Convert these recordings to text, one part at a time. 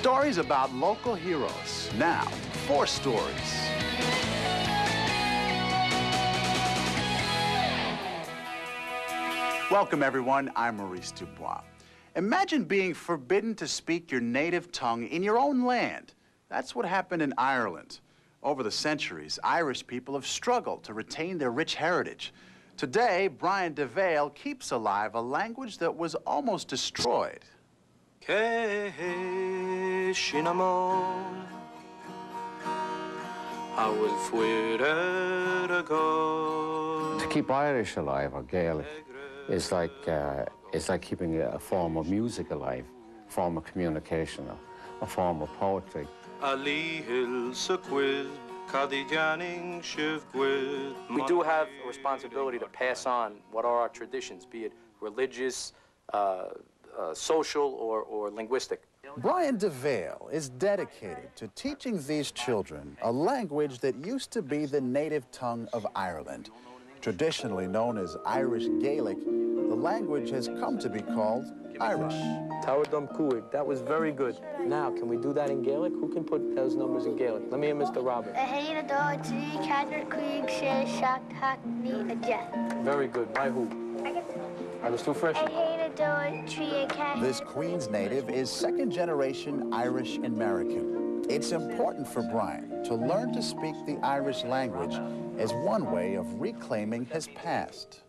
Stories about local heroes. Now, 4 stories. Welcome, everyone. I'm Maurice Dubois. Imagine being forbidden to speak your native tongue in your own land. That's what happened in Ireland. Over the centuries, Irish people have struggled to retain their rich heritage. Today, Brian DeVale keeps alive a language that was almost destroyed. To keep Irish alive, or Gaelic, is like keeping a form of music alive, a form of communication, a form of poetry. We do have a responsibility to pass on what are our traditions, be it religious, social, or linguistic. Brian DeVale is dedicated to teaching these children a language that used to be the native tongue of Ireland. Traditionally known as Irish Gaelic, the language has come to be called Irish. That was very good. Now, can we do that in Gaelic? Who can put those numbers in Gaelic? Let me hear Mr. Robert. Very good. By who? I was too fresh. This Queen's native is second-generation Irish American. It's important for Brian to learn to speak the Irish language as one way of reclaiming his past.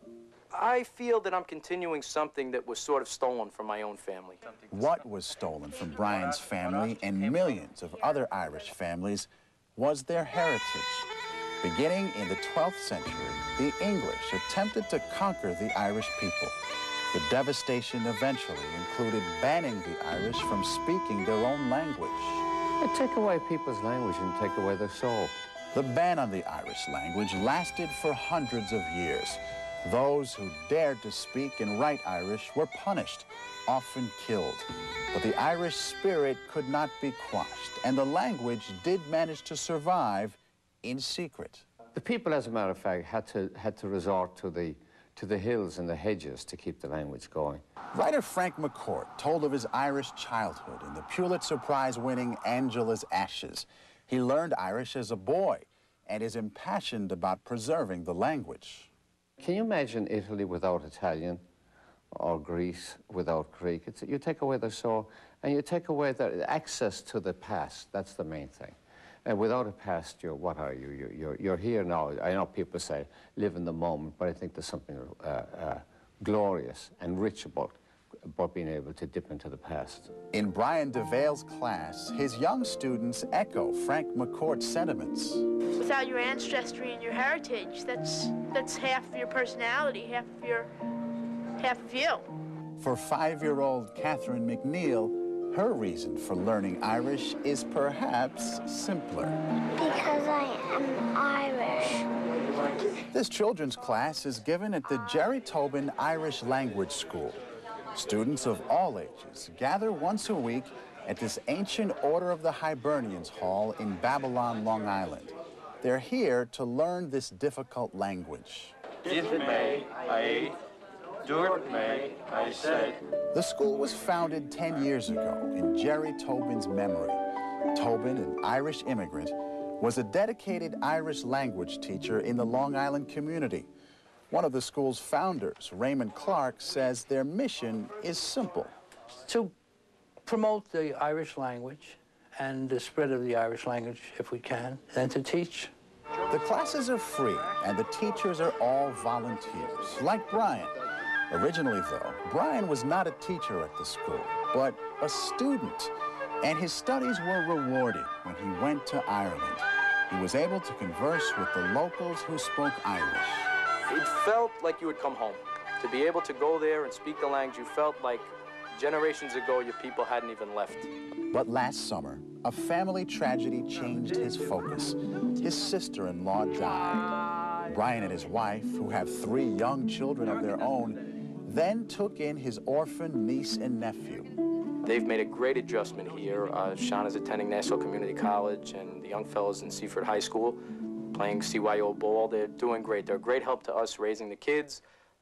I feel that I'm continuing something that was sort of stolen from my own family. What was stolen from Brian's family and millions of other Irish families was their heritage. Beginning in the 12th century, the English attempted to conquer the Irish people. The devastation eventually included banning the Irish from speaking their own language. You take away people's language and take away their soul. The ban on the Irish language lasted for hundreds of years. Those who dared to speak and write Irish were punished, often killed. But the Irish spirit could not be quashed, and the language did manage to survive in secret. The people, as a matter of fact, had to resort to the hills and the hedges to keep the language going. Writer Frank Mccourt told of his Irish childhood in the Pulitzer Prize-winning Angela's Ashes. He learned Irish as a boy and is impassioned about preserving the language. Can you imagine Italy without Italian, or Greece without Greek? You take away their soul, and you take away their access to the past. That's the main thing. And without a past, what are you? You're here now. I know people say, live in the moment, but I think there's something glorious and rich about being able to dip into the past. In Brian DeVale's class, his young students echo Frank McCourt's sentiments. Without your ancestry and your heritage, that's half of your personality, half of you. For 5-year-old Catherine Mcneil, her reason for learning Irish is perhaps simpler. Because I am Irish. This children's class is given at the Gerry Tobin Irish Language School. Students of all ages gather once a week at this ancient Order of the Hibernians Hall in Babylon, Long Island. They're here to learn this difficult language. The school was founded 10 years ago in Gerry Tobin's memory. Tobin, an Irish immigrant, was a dedicated Irish language teacher in the Long Island community. One of the school's founders, Raymond Clark, says their mission is simple. To promote the Irish language and the spread of the Irish language, if we can, and to teach. The classes are free, and the teachers are all volunteers, like Brian. Originally, though, Brian was not a teacher at the school, but a student, and his studies were rewarded when he went to Ireland. He was able to converse with the locals who spoke Irish. It felt like you had come home. To be able to go there and speak the language, you felt like generations ago your people hadn't even left. But last summer, a family tragedy changed his focus. His sister-in-law died. Brian and his wife, who have 3 young children of their own, then took in his orphan niece and nephew. They've made a great adjustment here. Sean is attending Nassau Community College, and the young fellows in Seaford High School playing CYO ball. They're doing great. They're a great help to us raising the kids.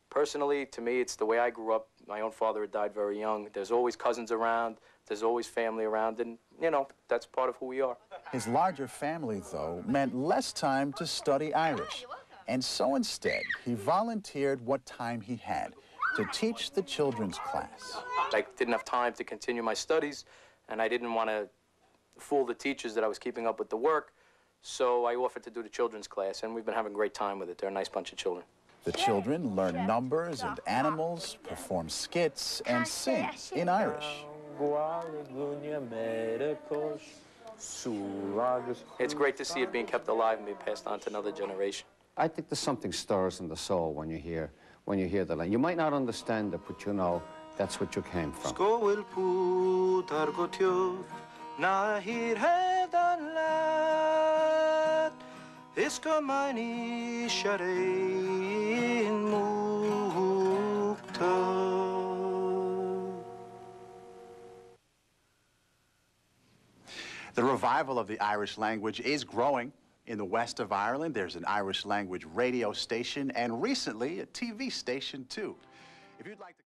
Personally, to me, it's the way I grew up My own father had died very young. There's always cousins around. There's always family around, and, you know, that's part of who we are. His larger family, though, meant less time to study Irish. And so instead, he volunteered what time he had to teach the children's class. I didn't have time to continue my studies, and I didn't want to fool the teachers that I was keeping up with the work, so I offered to do the children's class, and we've been having a great time with it. They're a nice bunch of children. The children learn numbers and animals, perform skits, and sing in Irish. It's great to see it being kept alive and being passed on to another generation. I think there's something stirs in the soul when you hear the line. You might not understand it, but you know that's what you came from. The revival of the Irish language is growing. In the west of Ireland, there's an Irish language radio station and recently a TV station, too. If you'd like to